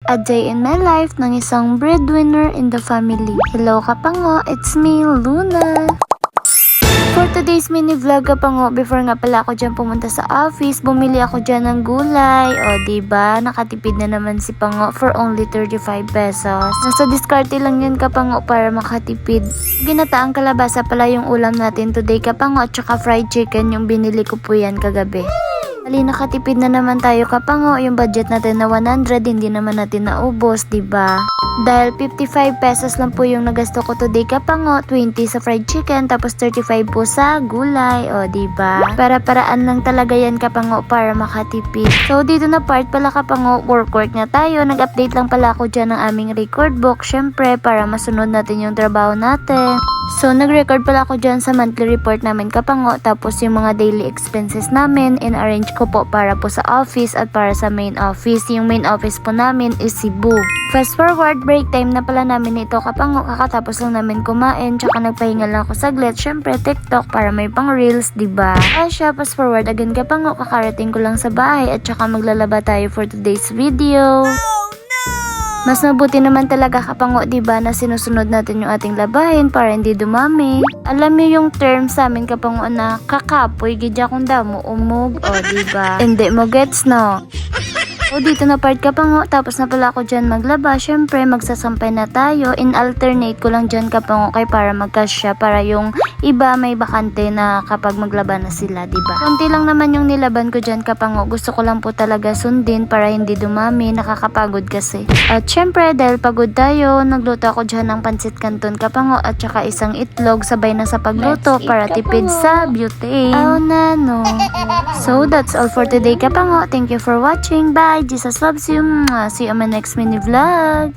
A day in my life ng isang breadwinner in the family. Hello kapango, it's me, Luna. For today's mini vlog kapango, before nga pala ako dyan pumunta sa office, bumili ako dyan ng gulay. O diba, nakatipid na naman si Pango for only 35 pesos. Nasa diskarte lang yun kapango para makatipid. Ginataang kalabasa pala yung ulam natin today kapango, at saka fried chicken yung binili ko po yan kagabi. Ali, nakatipid na naman tayo kapango. Yung budget natin na 100, hindi naman natin naubos, diba? Dahil 55 pesos lang po yung nagasto ko today kapango, 20 sa fried chicken, tapos 35 po sa gulay, o diba? Para-paraan lang talaga yan kapango para makatipid. So dito na part pala kapango, work na tayo. Nag-update lang pala ako dyan ng aming record book, syempre para masunod natin yung trabaho natin. So nag-record pala ako dyan sa monthly report namin kapango, tapos yung mga daily expenses namin, in-arrange ko po para po sa office at para sa main office. Yung main office po namin is Cebu. Fast forward, break time na pala namin ito kapango, kakatapos lang namin kumain, tsaka nagpahinga lang ako saglit, syempre TikTok para may pang reels, diba? Asya, fast forward again kapango, kakarating ko lang sa bahay at tsaka maglalaba tayo for today's video. Mas mabuti naman talaga kapango, diba, na sinusunod natin yung ating labahin para hindi dumami. Alam niyo yung term sa amin kapango na kakapoy, gidya kung damo umog, o diba? Hindi mo gets, no? O dito na part kapango, tapos na pala ako dyan maglaba. Syempre magsasampay na tayo. In alternate ko lang dyan kapango kay para magkasya, para yung iba may bakante na kapag maglaba na sila, diba? Kunti lang naman yung nilaban ko dyan kapango. Gusto ko lang po talaga sundin para hindi dumami, nakakapagod kasi. At syempre dahil pagod tayo, nagluto ako dyan ng pansit canton kapango at saka isang itlog sabay na sa pagluto para tipid sa butane. Oh nano. So that's all for today kapango. Thank you for watching. Bye. Jesus loves you. See you on my next mini vlog.